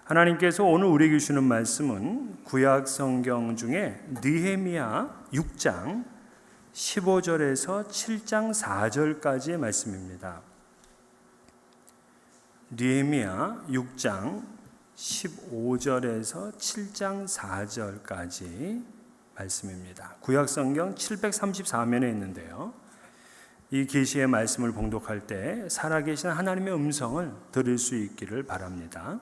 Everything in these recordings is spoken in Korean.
하나님께서 오늘 우리에게 주시는 말씀은 구약 성경 중에 느헤미야 6장 15절에서 7장 4절까지의 말씀입니다. 느헤미야 6장 15절에서 7장 4절까지 말씀입니다. 구약 성경 734면에 있는데요. 이 계시의 말씀을 봉독할 때 살아계신 하나님의 음성을 들을 수 있기를 바랍니다.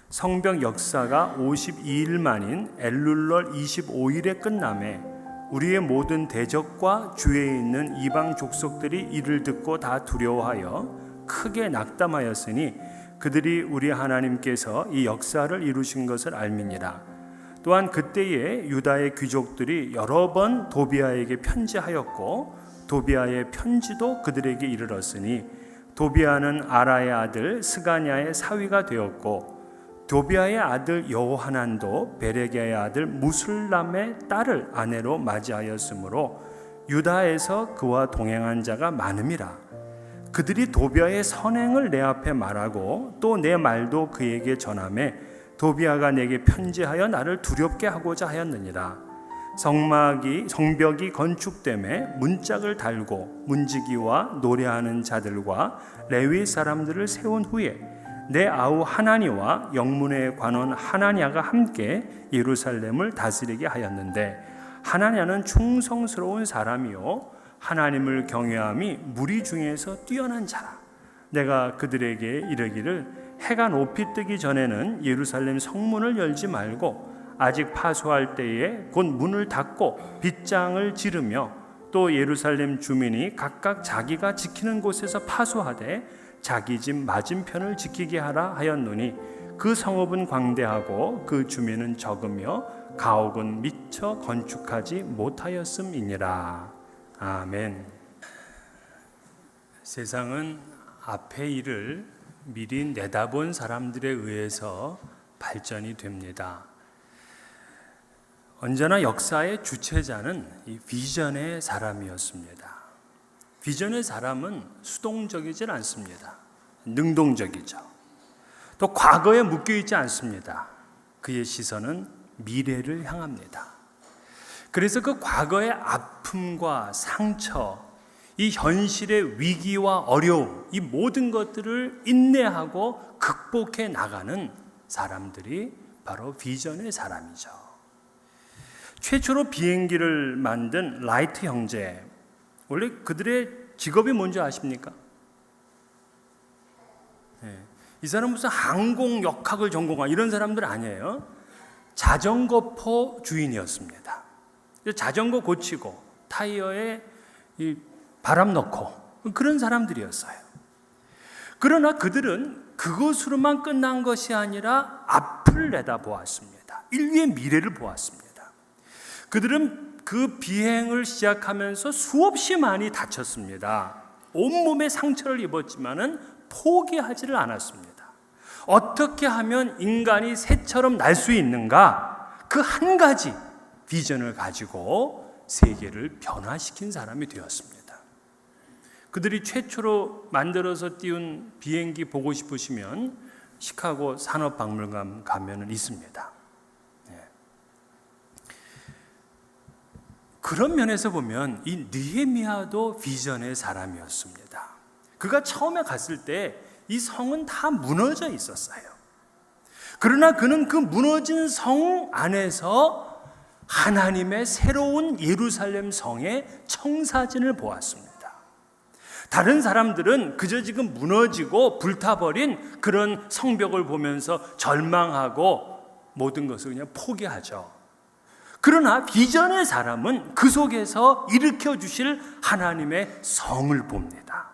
성벽 역사가 52일 만인 엘룰월 25일에 끝남에 우리의 모든 대적과 주위에 있는 이방 족속들이 이를 듣고 다 두려워하여 크게 낙담하였으니 그들이 우리 하나님께서 이 역사를 이루신 것을 알미니라. 또한 그때에 유다의 귀족들이 여러 번 도비아에게 편지하였고 도비아의 편지도 그들에게 이르렀으니 도비아는 아라의 아들 스가냐의 사위가 되었고 도비아의 아들 여호하난도 베레게의 아들 무술람의 딸을 아내로 맞이하였으므로 유다에서 그와 동행한 자가 많음이라. 그들이 도비아의 선행을 내 앞에 말하고 또 내 말도 그에게 전하매 도비아가 내게 편지하여 나를 두렵게 하고자 하였느니라. 성벽이 건축됨에 문짝을 달고 문지기와 노래하는 자들과 레위 사람들을 세운 후에 내 아우 하나니와 영문의 관원 하나냐가 함께 예루살렘을 다스리게 하였는데 하나냐는 충성스러운 사람이요 하나님을 경외함이 무리 중에서 뛰어난 자라. 내가 그들에게 이르기를 해가 높이 뜨기 전에는 예루살렘 성문을 열지 말고 아직 파수할 때에 곧 문을 닫고 빗장을 지르며 또 예루살렘 주민이 각각 자기가 지키는 곳에서 파수하되 자기 집 맞은편을 지키게 하라 하였노니 그 성읍은 광대하고 그 주민은 적으며 가옥은 미처 건축하지 못하였음이니라. 아멘. 세상은 앞의 일을 미리 내다본 사람들에 의해서 발전이 됩니다. 언제나 역사의 주체자는 이 비전의 사람이었습니다. 비전의 사람은 수동적이질 않습니다. 능동적이죠. 또 과거에 묶여있지 않습니다. 그의 시선은 미래를 향합니다. 그래서 그 과거의 아픔과 상처, 이 현실의 위기와 어려움, 이 모든 것들을 인내하고 극복해 나가는 사람들이 바로 비전의 사람이죠. 최초로 비행기를 만든 라이트 형제, 원래 그들의 직업이 뭔지 아십니까? 이 사람은 무슨 항공역학을 전공한 이런 사람들 아니에요. 자전거포 주인이었습니다. 자전거 고치고 타이어에 바람 넣고 그런 사람들이었어요. 그러나 그들은 그것으로만 끝난 것이 아니라 앞을 내다보았습니다. 인류의 미래를 보았습니다. 그들은 그 비행을 시작하면서 수없이 많이 다쳤습니다. 온몸에 상처를 입었지만은 포기하지를 않았습니다. 어떻게 하면 인간이 새처럼 날 수 있는가? 그 한 가지 비전을 가지고 세계를 변화시킨 사람이 되었습니다. 그들이 최초로 만들어서 띄운 비행기 보고 싶으시면 시카고 산업박물관 가면은 있습니다. 그런 면에서 보면 이 느헤미야도 비전의 사람이었습니다. 그가 처음에 갔을 때 이 성은 다 무너져 있었어요. 그러나 그는 그 무너진 성 안에서 하나님의 새로운 예루살렘 성의 청사진을 보았습니다. 다른 사람들은 그저 지금 무너지고 불타버린 그런 성벽을 보면서 절망하고 모든 것을 그냥 포기하죠. 그러나 비전의 사람은 그 속에서 일으켜 주실 하나님의 성을 봅니다.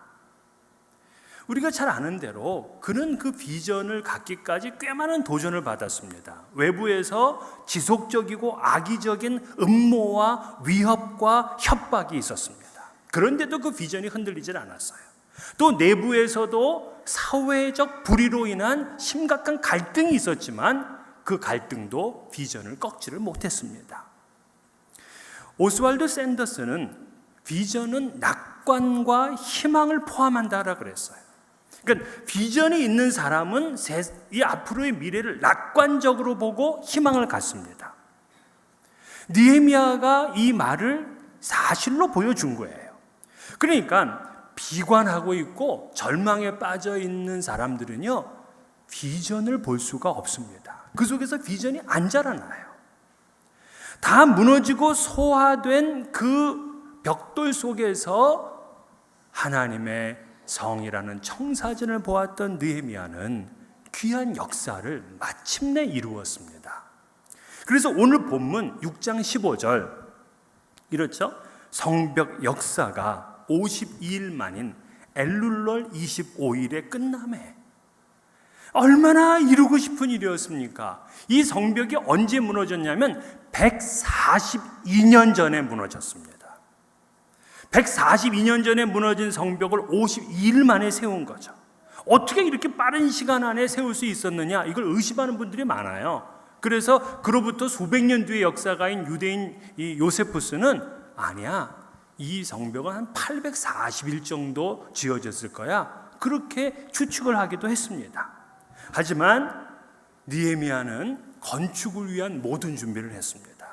우리가 잘 아는 대로 그는 그 비전을 갖기까지 꽤 많은 도전을 받았습니다. 외부에서 지속적이고 악의적인 음모와 위협과 협박이 있었습니다. 그런데도 그 비전이 흔들리질 않았어요. 또 내부에서도 사회적 불의로 인한 심각한 갈등이 있었지만 그 갈등도 비전을 꺾지를 못했습니다. 오스왈드 샌더스는 비전은 낙관과 희망을 포함한다라 그랬어요. 그러니까 비전이 있는 사람은 이 앞으로의 미래를 낙관적으로 보고 희망을 갖습니다. 느헤미야가 이 말을 사실로 보여준 거예요. 그러니까 비관하고 있고 절망에 빠져 있는 사람들은요, 비전을 볼 수가 없습니다. 그 속에서 비전이 안 자라나요. 다 무너지고 소화된 그 벽돌 속에서 하나님의 성이라는 청사진을 보았던 느헤미야는 귀한 역사를 마침내 이루었습니다. 그래서 오늘 본문 6장 15절 이렇죠? 성벽 역사가 52일 만인 엘룰월 25일에 끝나매. 얼마나 이루고 싶은 일이었습니까? 이 성벽이 언제 무너졌냐면 142년 전에 무너졌습니다. 142년 전에 무너진 성벽을 52일 만에 세운 거죠. 어떻게 이렇게 빠른 시간 안에 세울 수 있었느냐, 이걸 의심하는 분들이 많아요. 그래서 그로부터 수백 년 뒤의 역사가인 유대인 이 요세푸스는 아니야, 이 성벽은 한 840일 정도 지어졌을 거야, 그렇게 추측을 하기도 했습니다. 하지만 느헤미야는 건축을 위한 모든 준비를 했습니다.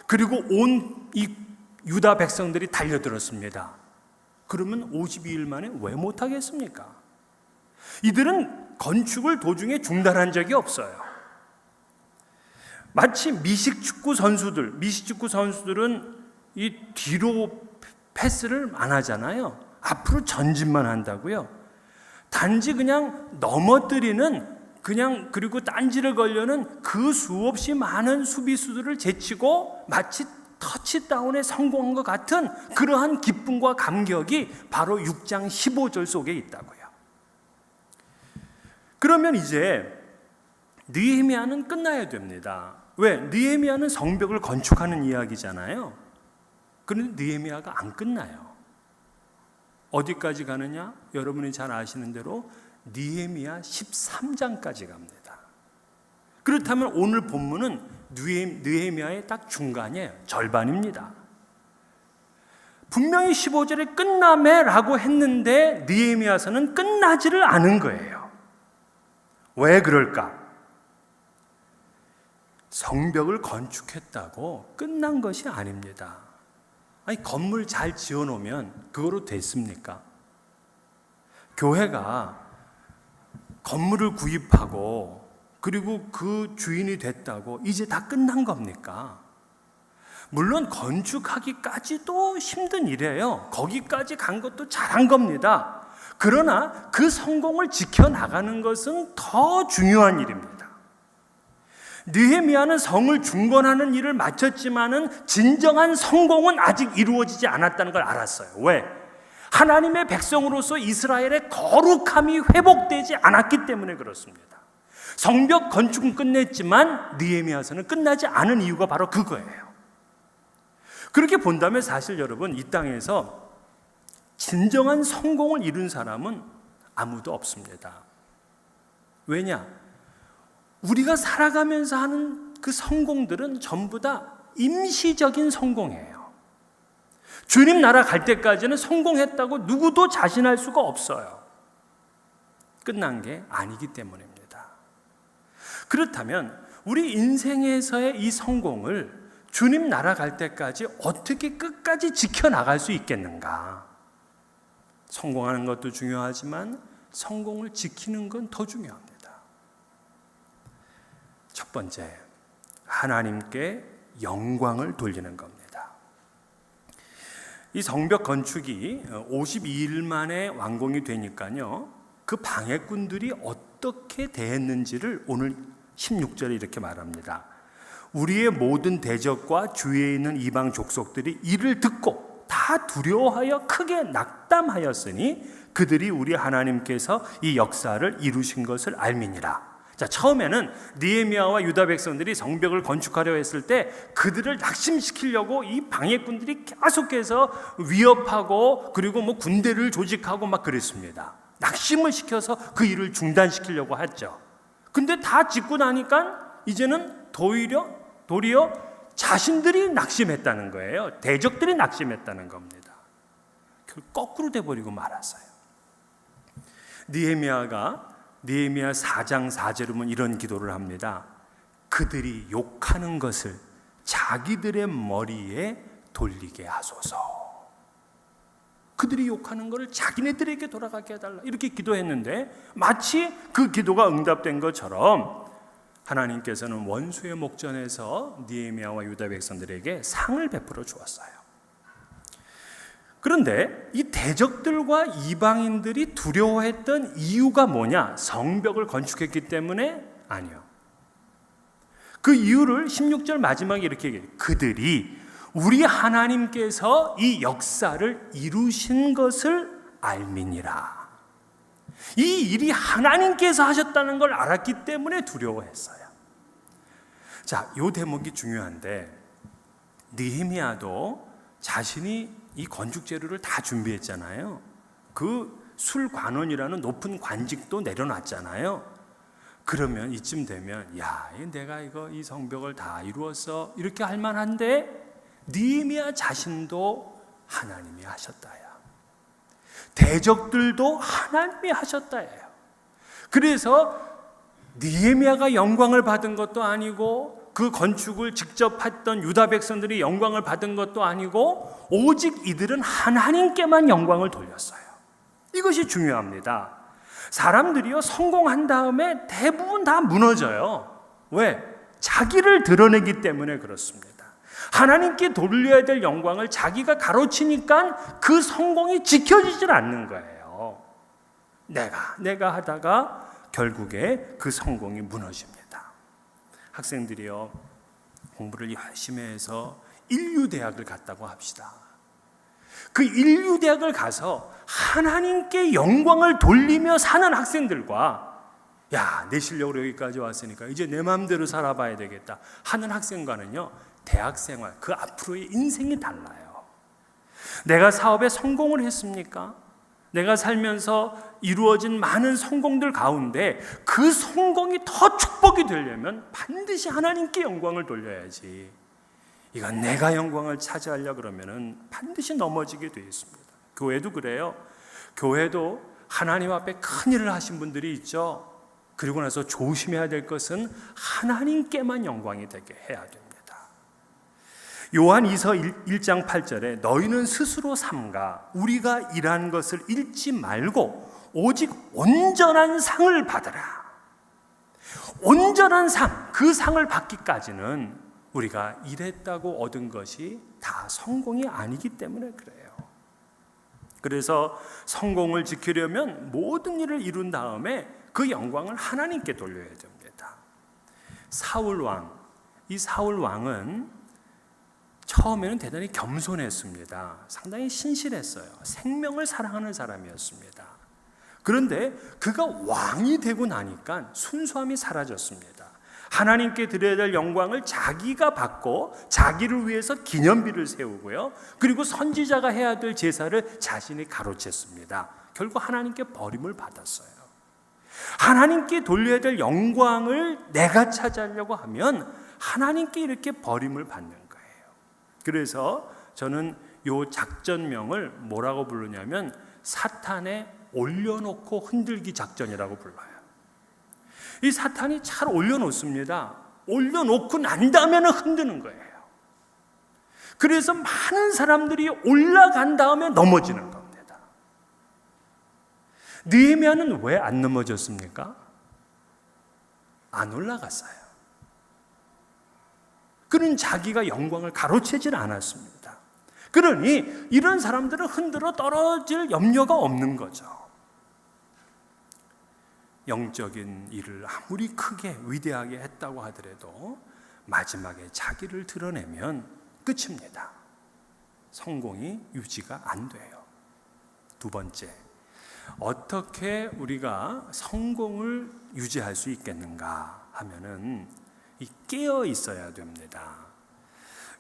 그리고 온 이 유다 백성들이 달려들었습니다. 그러면 52일 만에 왜 못하겠습니까? 이들은 건축을 도중에 중단한 적이 없어요. 마치 미식축구 선수들은 이 뒤로 패스를 안 하잖아요. 앞으로 전진만 한다고요. 단지 그냥 넘어뜨리는, 그리고 딴지를 걸려는 그 수없이 많은 수비수들을 제치고 마치 터치다운에 성공한 것 같은 그러한 기쁨과 감격이 바로 6장 15절 속에 있다고요. 그러면 이제 느헤미야는 끝나야 됩니다. 왜? 느헤미야는 성벽을 건축하는 이야기잖아요. 그런데 느헤미야가 안 끝나요. 어디까지 가느냐? 여러분이 잘 아시는 대로 느헤미야 13장까지 갑니다. 그렇다면 오늘 본문은 느헤미야의 딱 중간이에요. 절반입니다. 분명히 15절에 끝나매라고 했는데 느헤미야서는 끝나지를 않은 거예요. 왜 그럴까? 성벽을 건축했다고 끝난 것이 아닙니다. 아니, 건물 잘 지어놓으면 그거로 됐습니까? 교회가 건물을 구입하고 그리고 그 주인이 됐다고 이제 다 끝난 겁니까? 물론 건축하기까지도 힘든 일이에요. 거기까지 간 것도 잘한 겁니다. 그러나 그 성공을 지켜나가는 것은 더 중요한 일입니다. 느헤미야는 성을 중건하는 일을 마쳤지만은 진정한 성공은 아직 이루어지지 않았다는 걸 알았어요. 왜? 하나님의 백성으로서 이스라엘의 거룩함이 회복되지 않았기 때문에 그렇습니다. 성벽 건축은 끝냈지만 느헤미야서는 끝나지 않은 이유가 바로 그거예요. 그렇게 본다면 사실 여러분, 이 땅에서 진정한 성공을 이룬 사람은 아무도 없습니다. 왜냐? 우리가 살아가면서 하는 그 성공들은 전부 다 임시적인 성공이에요. 주님 나라 갈 때까지는 성공했다고 누구도 자신할 수가 없어요. 끝난 게 아니기 때문입니다. 그렇다면 우리 인생에서의 이 성공을 주님 나라 갈 때까지 어떻게 끝까지 지켜나갈 수 있겠는가? 성공하는 것도 중요하지만 성공을 지키는 건 더 중요합니다. 첫 번째, 하나님께 영광을 돌리는 겁니다. 이 성벽 건축이 52일 만에 완공이 되니까요, 그 방해꾼들이 어떻게 대했는지를 오늘 16절에 이렇게 말합니다. 우리의 모든 대적과 주위에 있는 이방 족속들이 이를 듣고 다 두려워하여 크게 낙담하였으니 그들이 우리 하나님께서 이 역사를 이루신 것을 알미니라. 자, 처음에는 느헤미야와 유다 백성들이 성벽을 건축하려 했을 때 그들을 낙심시키려고 이 방해꾼들이 계속해서 위협하고 그리고 군대를 조직하고 막 그랬습니다. 낙심을 시켜서 그 일을 중단시키려고 했죠. 근데 다 짓고 나니까 이제는 도리어 자신들이 낙심했다는 거예요. 대적들이 낙심했다는 겁니다. 거꾸로 돼버리고 말았어요. 느헤미야 4장 4절에 보면 이런 기도를 합니다. 그들이 욕하는 것을 자기들의 머리에 돌리게 하소서. 그들이 욕하는 것을 자기네들에게 돌아가게 해달라, 이렇게 기도했는데 마치 그 기도가 응답된 것처럼 하나님께서는 원수의 목전에서 느헤미야와 유다 백성들에게 상을 베풀어 주었어요. 그런데 이 대적들과 이방인들이 두려워했던 이유가 뭐냐? 성벽을 건축했기 때문에? 아니요. 그 이유를 16절 마지막에 이렇게 얘기해요. 그들이 우리 하나님께서 이 역사를 이루신 것을 알미니라. 이 일이 하나님께서 하셨다는 걸 알았기 때문에 두려워했어요. 자, 이 대목이 중요한데 느헤미야도 자신이 이 건축 재료를 다 준비했잖아요. 그 술관원이라는 높은 관직도 내려놨잖아요. 그러면 이쯤 되면 야, 내가 이 성벽을 다 이루었어, 이렇게 할 만한데 느헤미야 자신도 하나님이 하셨다야. 대적들도 하나님이 하셨다예요. 그래서 느헤미야가 영광을 받은 것도 아니고 그 건축을 직접 했던 유다 백성들이 영광을 받은 것도 아니고 오직 이들은 하나님께만 영광을 돌렸어요. 이것이 중요합니다. 사람들이요, 성공한 다음에 대부분 다 무너져요. 왜? 자기를 드러내기 때문에 그렇습니다. 하나님께 돌려야 될 영광을 자기가 가로치니까 그 성공이 지켜지질 않는 거예요. 내가 하다가 결국에 그 성공이 무너집니다. 학생들이요, 공부를 열심히 해서 인류대학을 갔다고 합시다. 그 인류대학을 가서 하나님께 영광을 돌리며 사는 학생들과 야, 내 실력으로 여기까지 왔으니까 이제 내 마음대로 살아봐야 되겠다 하는 학생과는요, 대학생활, 그 앞으로의 인생이 달라요. 내가 사업에 성공을 했습니까? 내가 살면서 이루어진 많은 성공들 가운데 그 성공이 더 축복이 되려면 반드시 하나님께 영광을 돌려야지. 이건 내가 영광을 차지하려고 그러면 반드시 넘어지게 되어 있습니다. 교회도 그래요. 교회도 하나님 앞에 큰 일을 하신 분들이 있죠. 그리고 나서 조심해야 될 것은 하나님께만 영광이 되게 해야 됩니다. 요한 2서 1장 8절에 너희는 스스로 삼가 우리가 일한 것을 잃지 말고 오직 온전한 상을 받으라. 온전한 상, 그 상을 받기까지는 우리가 일했다고 얻은 것이 다 성공이 아니기 때문에 그래요. 그래서 성공을 지키려면 모든 일을 이룬 다음에 그 영광을 하나님께 돌려야 됩니다. 사울 왕, 이 사울 왕은 처음에는 대단히 겸손했습니다. 상당히 신실했어요. 생명을 사랑하는 사람이었습니다. 그런데 그가 왕이 되고 나니까 순수함이 사라졌습니다. 하나님께 드려야 될 영광을 자기가 받고 자기를 위해서 기념비를 세우고요, 그리고 선지자가 해야 될 제사를 자신이 가로챘습니다. 결국 하나님께 버림을 받았어요. 하나님께 돌려야 될 영광을 내가 차지하려고 하면 하나님께 이렇게 버림을 받는 거예요. 그래서 저는 이 작전명을 뭐라고 부르냐면 사탄에 올려놓고 흔들기 작전이라고 불러요. 이 사탄이 잘 올려놓습니다. 올려놓고 난 다음에는 흔드는 거예요. 그래서 많은 사람들이 올라간 다음에 넘어지는 겁니다. 느헤미야는 왜 안 넘어졌습니까? 안 올라갔어요. 그는 자기가 영광을 가로채질 않았습니다. 그러니 이런 사람들은 흔들어 떨어질 염려가 없는 거죠. 영적인 일을 아무리 크게 위대하게 했다고 하더라도 마지막에 자기를 드러내면 끝입니다. 성공이 유지가 안 돼요. 두 번째, 어떻게 우리가 성공을 유지할 수 있겠는가 하면은 깨어 있어야 됩니다.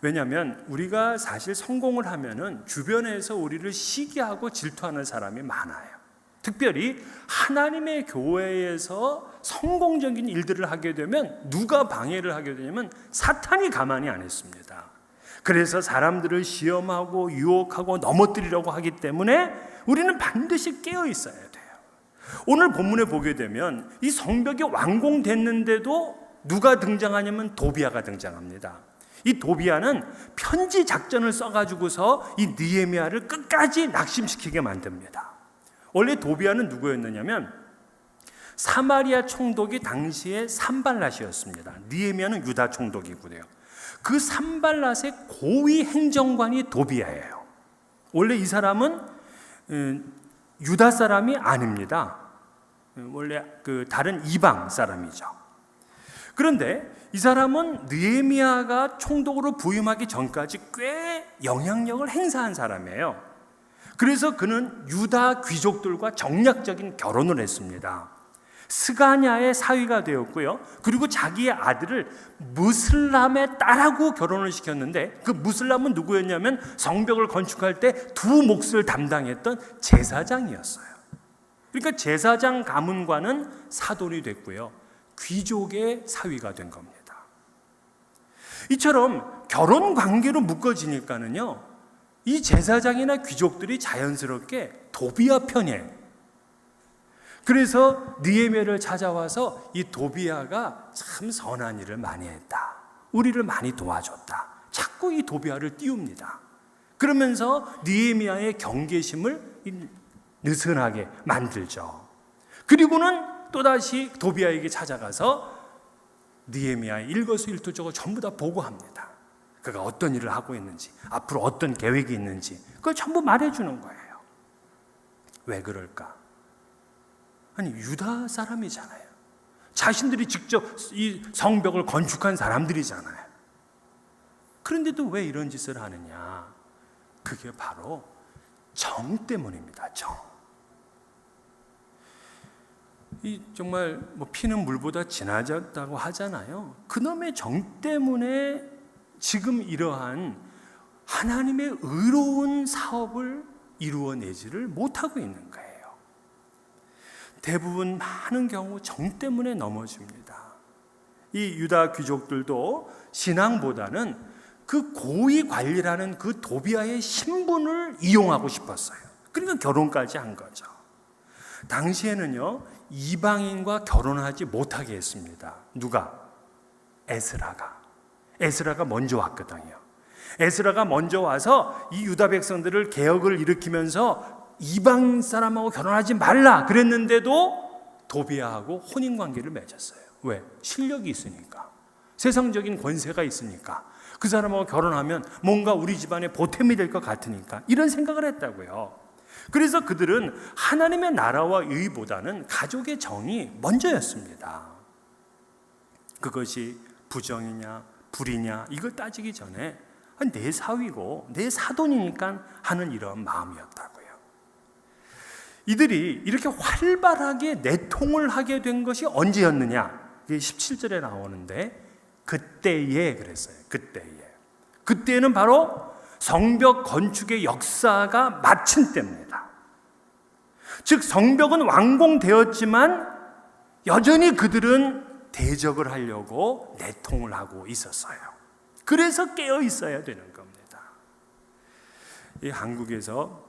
왜냐하면 우리가 사실 성공을 하면은 주변에서 우리를 시기하고 질투하는 사람이 많아요. 특별히 하나님의 교회에서 성공적인 일들을 하게 되면 누가 방해를 하게 되냐면 사탄이 가만히 안 있습니다. 그래서 사람들을 시험하고 유혹하고 넘어뜨리려고 하기 때문에 우리는 반드시 깨어 있어야 돼요. 오늘 본문에 보게 되면 이 성벽이 완공됐는데도 누가 등장하냐면 도비아가 등장합니다. 이 도비아는 편지 작전을 써가지고서 이 느헤미야를 끝까지 낙심시키게 만듭니다. 원래 도비아는 누구였느냐면 사마리아 총독이 당시에 산발랏이었습니다. 느헤미야는 유다 총독이고요. 그 산발랏의 고위 행정관이 도비아예요. 원래 이 사람은 유다 사람이 아닙니다. 원래 그 다른 이방 사람이죠. 그런데 이 사람은 느헤미야가 총독으로 부임하기 전까지 꽤 영향력을 행사한 사람이에요. 그래서 그는 유다 귀족들과 정략적인 결혼을 했습니다. 스가냐의 사위가 되었고요. 그리고 자기의 아들을 무슬람의 딸하고 결혼을 시켰는데 그 무슬람은 누구였냐면 성벽을 건축할 때 두 몫을 담당했던 제사장이었어요. 그러니까 제사장 가문과는 사돈이 됐고요. 귀족의 사위가 된 겁니다. 이처럼 결혼 관계로 묶어지니까는요, 이 제사장이나 귀족들이 자연스럽게 도비아 편에, 그래서 느헤미야를 찾아와서 이 도비아가 참 선한 일을 많이 했다, 우리를 많이 도와줬다, 자꾸 이 도비아를 띄웁니다. 그러면서 느헤미야의 경계심을 느슨하게 만들죠. 그리고는 또다시 도비아에게 찾아가서 느헤미야의 일거수일투족을 전부 다 보고합니다. 그가 어떤 일을 하고 있는지, 앞으로 어떤 계획이 있는지 그걸 전부 말해주는 거예요. 왜 그럴까? 아니, 유다 사람이잖아요. 자신들이 직접 이 성벽을 건축한 사람들이잖아요. 그런데도 왜 이런 짓을 하느냐? 그게 바로 정 때문입니다. 정. 이 정말 뭐 피는 물보다 진하다고 하잖아요. 그놈의 정 때문에 지금 이러한 하나님의 의로운 사업을 이루어내지를 못하고 있는 거예요. 대부분 많은 경우 정 때문에 넘어집니다. 이 유다 귀족들도 신앙보다는 그 고위 관리라는 그 도비아의 신분을 이용하고 싶었어요. 그러니까 결혼까지 한 거죠. 당시에는요, 이방인과 결혼하지 못하게 했습니다. 누가? 에스라가 먼저 왔거든요. 에스라가 먼저 와서 이 유다 백성들을 개혁을 일으키면서 이방 사람하고 결혼하지 말라 그랬는데도 도비아하고 혼인관계를 맺었어요. 왜? 실력이 있으니까, 세상적인 권세가 있으니까, 그 사람하고 결혼하면 뭔가 우리 집안에 보탬이 될 것 같으니까 이런 생각을 했다고요. 그래서 그들은 하나님의 나라와 의보다는 가족의 정이 먼저였습니다. 그것이 부정이냐 불이냐 이걸 따지기 전에 내 사위고 내 사돈이니까 하는 이런 마음이었다고요. 이들이 이렇게 활발하게 내통을 하게 된 것이 언제였느냐? 이게 17절에 나오는데 그때에 그랬어요. 그때는 바로 성벽 건축의 역사가 마친 때입니다. 즉 성벽은 완공되었지만 여전히 그들은 대적을 하려고 내통을 하고 있었어요. 그래서 깨어 있어야 되는 겁니다. 이 한국에서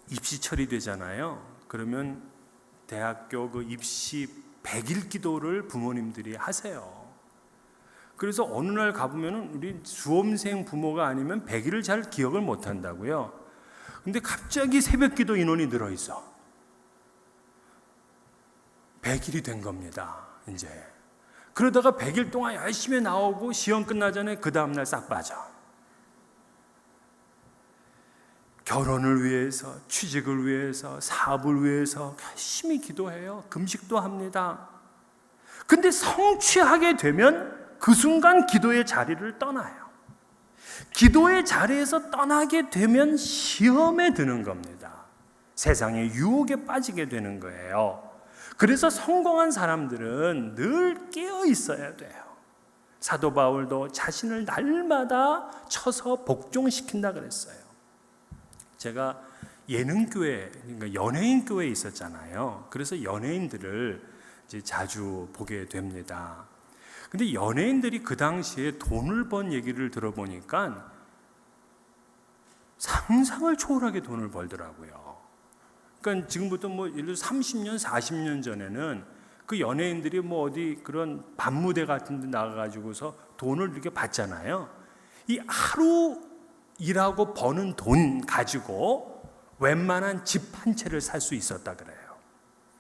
입시 처리되잖아요. 그러면 대학교 그 입시 100일 기도를 부모님들이 하세요. 그래서 어느 날 가보면 우리 수험생 부모가 아니면 100일을 잘 기억을 못 한다고요. 근데 갑자기 새벽 기도 인원이 늘어있어. 100일이 된 겁니다. 이제 그러다가 100일 동안 열심히 나오고 시험 끝나자니 그 다음날 싹 빠져. 결혼을 위해서, 취직을 위해서, 사업을 위해서 열심히 기도해요. 금식도 합니다. 근데 성취하게 되면 그 순간 기도의 자리를 떠나요. 기도의 자리에서 떠나게 되면 시험에 드는 겁니다. 세상의 유혹에 빠지게 되는 거예요. 그래서 성공한 사람들은 늘 깨어 있어야 돼요. 사도 바울도 자신을 날마다 쳐서 복종시킨다 그랬어요. 제가 예능교회, 그러니까 연예인교회에 있었잖아요. 그래서 연예인들을 이제 자주 보게 됩니다. 근데 연예인들이 그 당시에 돈을 번 얘기를 들어보니까 상상을 초월하게 돈을 벌더라고요. 그러니까 지금부터 뭐 예를 들어 30년, 40년 전에는 그 연예인들이 뭐 어디 그런 밤무대 같은 데 나가가지고서 돈을 이렇게 받잖아요. 이 하루 일하고 버는 돈 가지고 웬만한 집 한 채를 살 수 있었다 그래요.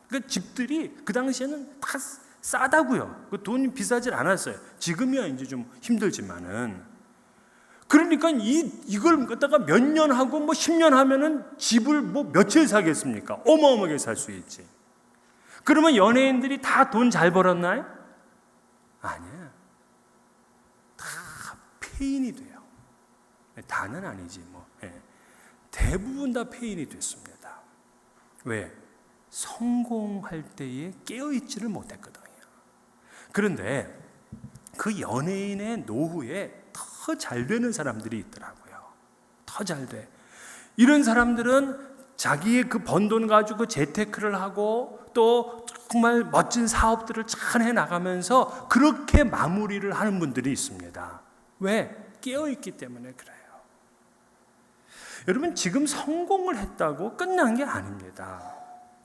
그러니까 집들이 그 당시에는 다 싸다고요. 그 돈이 비싸질 않았어요. 지금이야 이제 좀 힘들지만은. 그러니까 이걸 갖다가 몇 년 하고 뭐 10년 하면은 집을 뭐 며칠 사겠습니까? 어마어마하게 살 수 있지. 그러면 연예인들이 다 돈 잘 벌었나요? 아니야. 다 폐인이 돼요. 다는 아니지 뭐. 대부분 다 폐인이 됐습니다. 왜? 성공할 때에 깨어있지를 못했거든요. 그런데 그 연예인의 노후에 더 잘 되는 사람들이 있더라고요. 더 잘 돼. 이런 사람들은 자기의 그 번 돈 가지고 재테크를 하고 또 정말 멋진 사업들을 잘 해나가면서 그렇게 마무리를 하는 분들이 있습니다. 왜? 깨어있기 때문에 그래요. 여러분, 지금 성공을 했다고 끝난 게 아닙니다.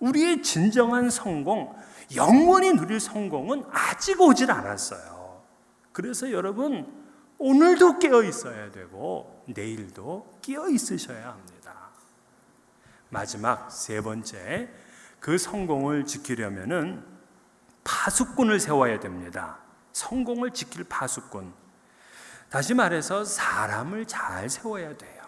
우리의 진정한 성공, 영원히 누릴 성공은 아직 오질 않았어요. 그래서 여러분, 오늘도 깨어 있어야 되고 내일도 깨어 있으셔야 합니다. 마지막 세 번째, 그 성공을 지키려면은 파수꾼을 세워야 됩니다. 성공을 지킬 파수꾼. 다시 말해서 사람을 잘 세워야 돼요.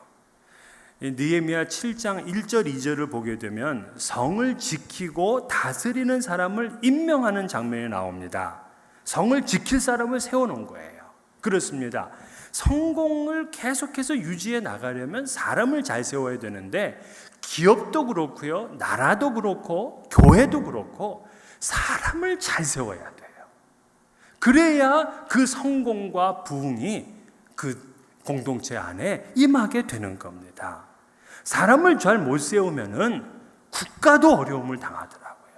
느헤미야 7장 1절 2절을 보게 되면 성을 지키고 다스리는 사람을 임명하는 장면이 나옵니다. 성을 지킬 사람을 세워놓은 거예요. 그렇습니다. 성공을 계속해서 유지해 나가려면 사람을 잘 세워야 되는데 기업도 그렇고요, 나라도 그렇고 교회도 그렇고 사람을 잘 세워야 돼요. 그래야 그 성공과 부흥이 그 공동체 안에 임하게 되는 겁니다. 사람을 잘 못 세우면은 국가도 어려움을 당하더라고요.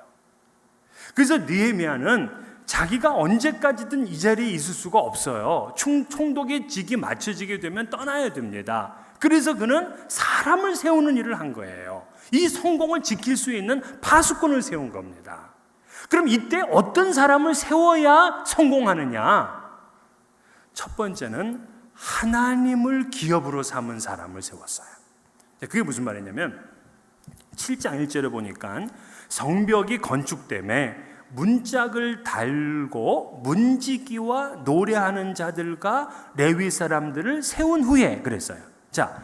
그래서 느헤미야는 자기가 언제까지든 이 자리에 있을 수가 없어요. 총독의 직이 맞춰지게 되면 떠나야 됩니다. 그래서 그는 사람을 세우는 일을 한 거예요. 이 성공을 지킬 수 있는 파수꾼을 세운 겁니다. 그럼 이때 어떤 사람을 세워야 성공하느냐? 첫 번째는 하나님을 기업으로 삼은 사람을 세웠어요. 그게 무슨 말이냐면 7장 1절에 보니까 성벽이 건축됨에 문짝을 달고 문지기와 노래하는 자들과 레위 사람들을 세운 후에 그랬어요. 자,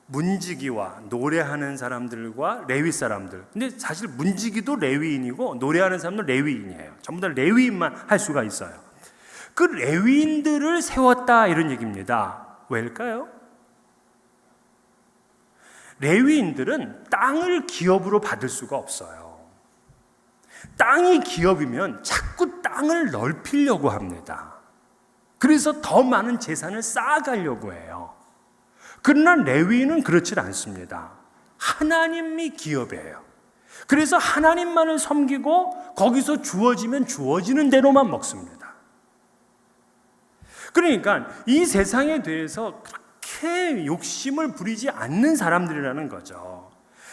문지기와 노래하는 사람들과 레위 사람들. 근데 사실 문지기도 레위인이고 노래하는 사람도 레위인이에요. 전부 다 레위인만 할 수가 있어요. 그 레위인들을 세웠다 이런 얘기입니다. 왜일까요? 레위인들은 땅을 기업으로 받을 수가 없어요. 땅이 기업이면 자꾸 땅을 넓히려고 합니다. 그래서 더 많은 재산을 쌓아가려고 해요. 그러나 레위인은 그렇지 않습니다. 하나님이 기업이에요. 그래서 하나님만을 섬기고 거기서 주어지면 주어지는 대로만 먹습니다. 그러니까 이 세상에 대해서 그렇게 욕심을 부리지 않는 사람들이라는 거죠.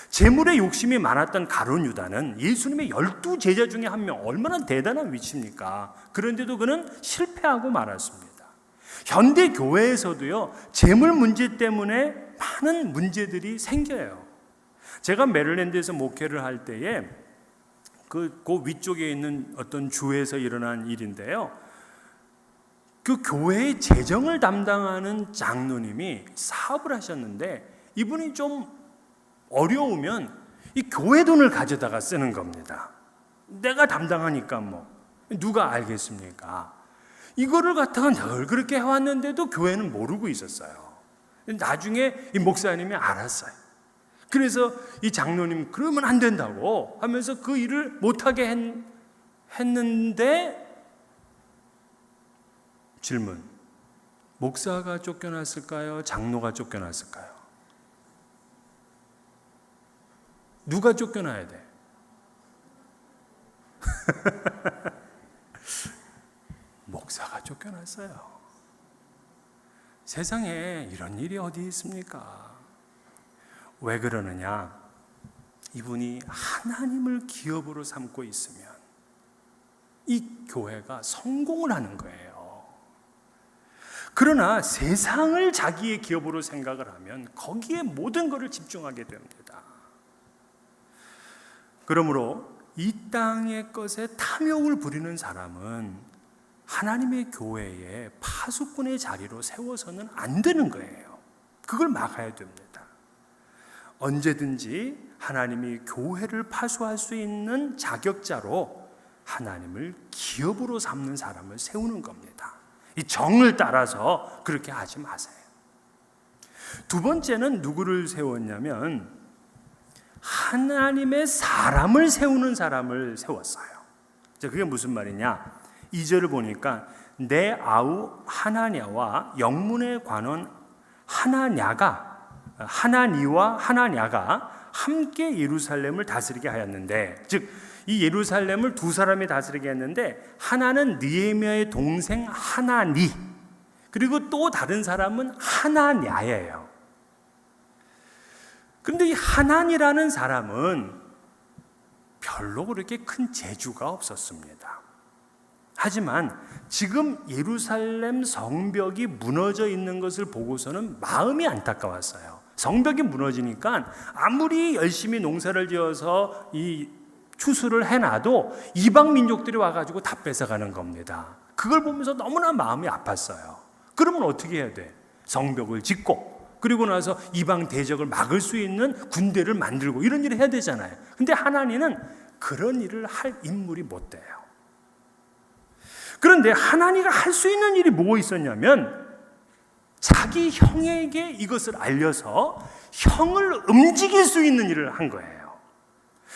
재물에 욕심이 많았던 가룟 유다는 예수님의 12제자 중에 한 명, 얼마나 대단한 위치입니까? 그런데도 그는 실패하고 말았습니다. 현대 교회에서도요, 재물 문제 때문에 많은 문제들이 생겨요. 제가 메릴랜드에서 목회를 할 때에 그 위쪽에 있는 어떤 주에서 일어난 일인데요. 그 교회의 재정을 담당하는 장로님이 사업을 하셨는데 이분이 좀 어려우면 이 교회 돈을 가져다가 쓰는 겁니다. 내가 담당하니까 뭐 누가 알겠습니까? 이거를 갖다가 늘 그렇게 해왔는데도 교회는 모르고 있었어요. 나중에 이 목사님이 알았어요. 그래서 이 장로님 그러면 안 된다고 하면서 그 일을 못하게 했는데 질문, 목사가 쫓겨났을까요? 장로가 쫓겨났을까요? 누가 쫓겨나야 돼? 목사가 쫓겨났어요. 세상에 이런 일이 어디 있습니까? 왜 그러느냐? 이분이 하나님을 기업으로 삼고 있으면 이 교회가 성공을 하는 거예요. 그러나 세상을 자기의 기업으로 생각을 하면 거기에 모든 것을 집중하게 됩니다. 그러므로 이 땅의 것에 탐욕을 부리는 사람은 하나님의 교회에 파수꾼의 자리로 세워서는 안 되는 거예요. 그걸 막아야 됩니다. 언제든지 하나님이 교회를 파수할 수 있는 자격자로 하나님을 기업으로 삼는 사람을 세우는 겁니다. 이 정을 따라서 그렇게 하지 마세요. 두 번째는 누구를 세웠냐면 하나님의 사람을 세우는 사람을 세웠어요. 그게 무슨 말이냐? 2절을 보니까 내 아우 하나냐와 영문의 관원 하나니와 하나냐가 함께 예루살렘을 다스리게 하였는데, 즉 이 예루살렘을 두 사람이 다스리게 했는데 하나는 느헤미야의 동생 하나니, 그리고 또 다른 사람은 하나냐예요. 그런데 이 하나니라는 사람은 별로 그렇게 큰 재주가 없었습니다. 하지만 지금 예루살렘 성벽이 무너져 있는 것을 보고서는 마음이 안타까웠어요. 성벽이 무너지니까 아무리 열심히 농사를 지어서 이 추수를 해놔도 이방 민족들이 와가지고 다 뺏어가는 겁니다. 그걸 보면서 너무나 마음이 아팠어요. 그러면 어떻게 해야 돼? 성벽을 짓고 그리고 나서 이방 대적을 막을 수 있는 군대를 만들고 이런 일을 해야 되잖아요. 근데 하나님은 그런 일을 할 인물이 못 돼요. 그런데 하나님가 할 수 있는 일이 뭐 있었냐면 자기 형에게 이것을 알려서 형을 움직일 수 있는 일을 한 거예요.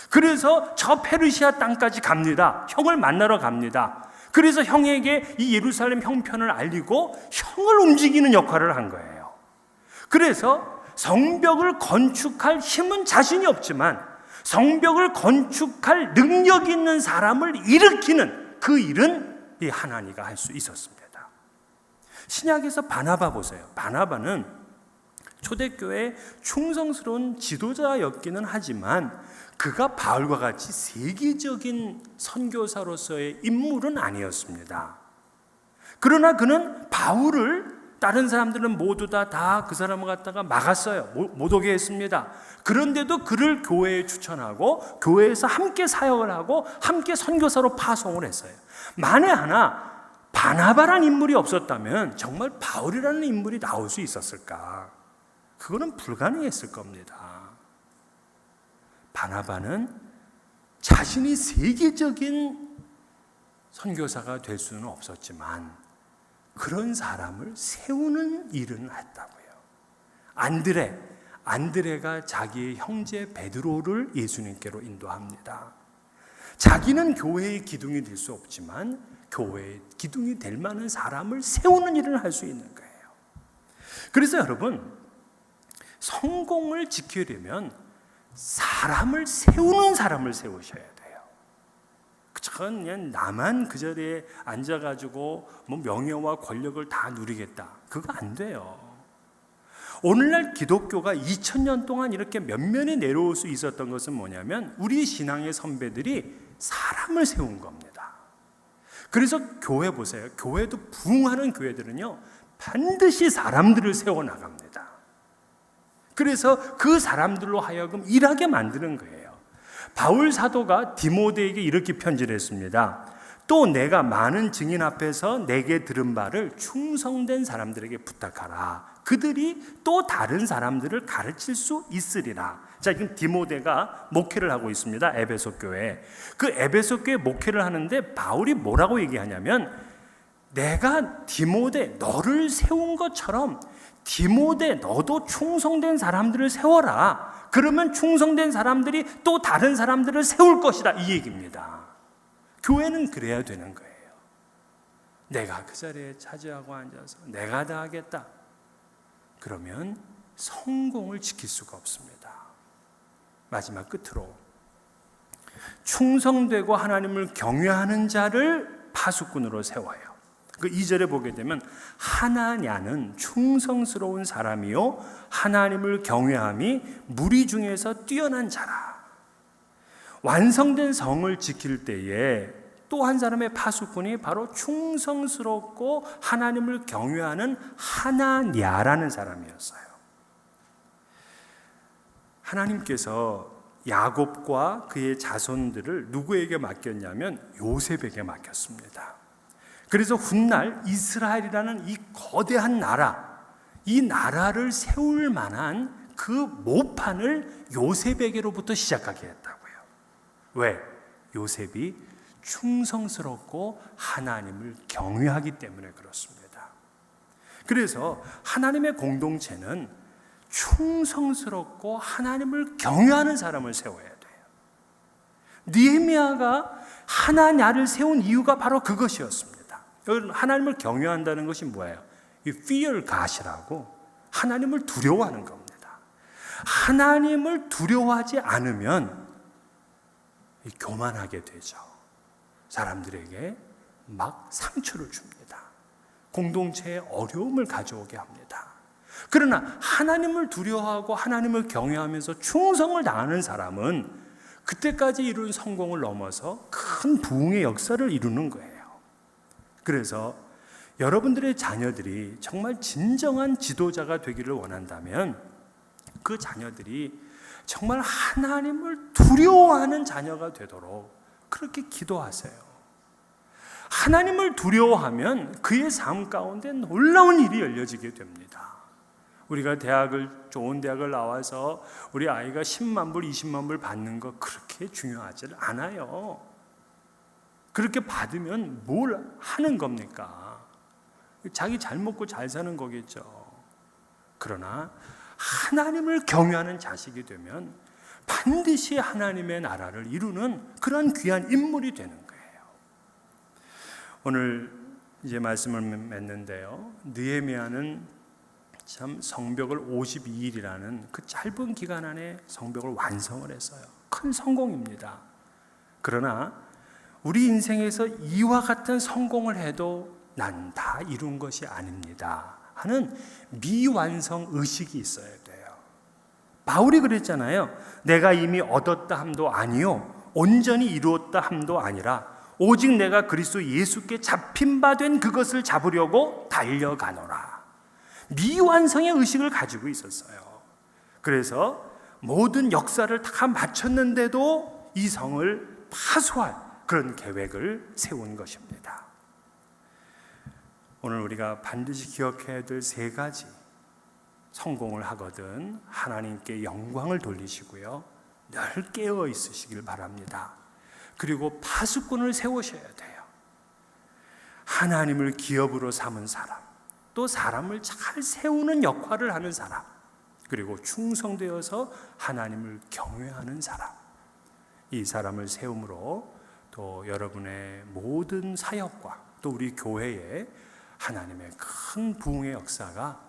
그래서 저 페르시아 땅까지 갑니다. 형을 만나러 갑니다. 그래서 형에게 이 예루살렘 형편을 알리고 형을 움직이는 역할을 한 거예요. 그래서 성벽을 건축할 힘은 자신이 없지만 성벽을 건축할 능력 있는 사람을 일으키는 그 일은 이 하나니가 할 수 있었습니다. 신약에서 바나바 보세요. 바나바는 초대교회의 충성스러운 지도자였기는 하지만 그가 바울과 같이 세계적인 선교사로서의 인물은 아니었습니다. 그러나 그는 바울을 다른 사람들은 모두 다 그 사람을 갖다가 막았어요. 못 오게 했습니다. 그런데도 그를 교회에 추천하고 교회에서 함께 사역을 하고 함께 선교사로 파송을 했어요. 만에 하나 바나바라는 인물이 없었다면 정말 바울이라는 인물이 나올 수 있었을까? 그거는 불가능했을 겁니다. 바나바는 자신이 세계적인 선교사가 될 수는 없었지만 그런 사람을 세우는 일은 했다고요. 안드레가 자기의 형제 베드로를 예수님께로 인도합니다. 자기는 교회의 기둥이 될 수 없지만 교회의 기둥이 될 만한 사람을 세우는 일을 할 수 있는 거예요. 그래서 여러분, 성공을 지키려면 사람을 세우는 사람을 세우셔야 돼요. 그냥 나만 그 자리에 앉아가지고 뭐 명예와 권력을 다 누리겠다. 그거 안 돼요. 오늘날 기독교가 2000년 동안 이렇게 면면에 내려올 수 있었던 것은 뭐냐면 우리 신앙의 선배들이 사람을 세운 겁니다. 그래서 교회 보세요. 교회도 부흥하는 교회들은요 반드시 사람들을 세워나갑니다. 그래서 그 사람들로 하여금 일하게 만드는 거예요. 바울 사도가 디모데에게 이렇게 편지를 했습니다. 또 내가 많은 증인 앞에서 내게 들은 바를 충성된 사람들에게 부탁하라. 그들이 또 다른 사람들을 가르칠 수 있으리라. 자, 지금 디모데가 목회를 하고 있습니다. 에베소 교회. 그 에베소 교회 목회를 하는데 바울이 뭐라고 얘기하냐면 내가 디모데 너를 세운 것처럼 디모데 너도 충성된 사람들을 세워라. 그러면 충성된 사람들이 또 다른 사람들을 세울 것이다. 이 얘기입니다. 교회는 그래야 되는 거예요. 내가 그 자리에 차지하고 앉아서 내가 다 하겠다. 그러면 성공을 지킬 수가 없습니다. 마지막 끝으로 충성되고 하나님을 경외하는 자를 파수꾼으로 세워요. 그 2절에 보게 되면 하나냐는 충성스러운 사람이요 하나님을 경외함이 무리 중에서 뛰어난 자라. 완성된 성을 지킬 때에 또 한 사람의 파수꾼이 바로 충성스럽고 하나님을 경외하는 하나냐라는 사람이었어요. 하나님께서 야곱과 그의 자손들을 누구에게 맡겼냐면 요셉에게 맡겼습니다. 그래서 훗날 이스라엘이라는 이 거대한 나라, 이 나라를 세울 만한 그 모판을 요셉에게로부터 시작하게 했다고요. 왜? 요셉이 충성스럽고 하나님을 경외하기 때문에 그렇습니다. 그래서 하나님의 공동체는 충성스럽고 하나님을 경외하는 사람을 세워야 돼요. 느헤미야가 하나냐를 세운 이유가 바로 그것이었습니다. 하나님을 경외한다는 것이 뭐예요? 이 fear God이라고 하나님을 두려워하는 겁니다. 하나님을 두려워하지 않으면 교만하게 되죠. 사람들에게 막 상처를 줍니다. 공동체에 어려움을 가져오게 합니다. 그러나 하나님을 두려워하고 하나님을 경외하면서 충성을 다하는 사람은 그때까지 이룬 성공을 넘어서 큰 부흥의 역사를 이루는 거예요. 그래서 여러분들의 자녀들이 정말 진정한 지도자가 되기를 원한다면 그 자녀들이 정말 하나님을 두려워하는 자녀가 되도록 그렇게 기도하세요. 하나님을 두려워하면 그의 삶 가운데 놀라운 일이 열려지게 됩니다. 우리가 좋은 대학을 나와서 우리 아이가 10만 불, 20만 불 받는 거 그렇게 중요하지 않아요. 그렇게 받으면 뭘 하는 겁니까? 자기 잘 먹고 잘 사는 거겠죠. 그러나 하나님을 경외하는 자식이 되면 반드시 하나님의 나라를 이루는 그런 귀한 인물이 되는 거예요. 오늘 이제 말씀을 맺는데요. 느헤미야는 참 성벽을 52일이라는 그 짧은 기간 안에 성벽을 완성을 했어요. 큰 성공입니다. 그러나 우리 인생에서 이와 같은 성공을 해도 난 다 이룬 것이 아닙니다 하는 미완성 의식이 있어야 돼요. 바울이 그랬잖아요. 내가 이미 얻었다 함도 아니요 온전히 이루었다 함도 아니라 오직 내가 그리스도 예수께 잡힌 바 된 그것을 잡으려고 달려가노라. 미완성의 의식을 가지고 있었어요. 그래서 모든 역사를 다 마쳤는데도 이 성을 파수할 그런 계획을 세운 것입니다. 오늘 우리가 반드시 기억해야 될 세 가지. 성공을 하거든 하나님께 영광을 돌리시고요, 늘 깨어 있으시길 바랍니다. 그리고 파수꾼을 세우셔야 돼요. 하나님을 기업으로 삼은 사람, 또 사람을 잘 세우는 역할을 하는 사람, 그리고 충성되어서 하나님을 경외하는 사람. 이 사람을 세움으로 또 여러분의 모든 사역과 또 우리 교회에 하나님의 큰 부흥의 역사가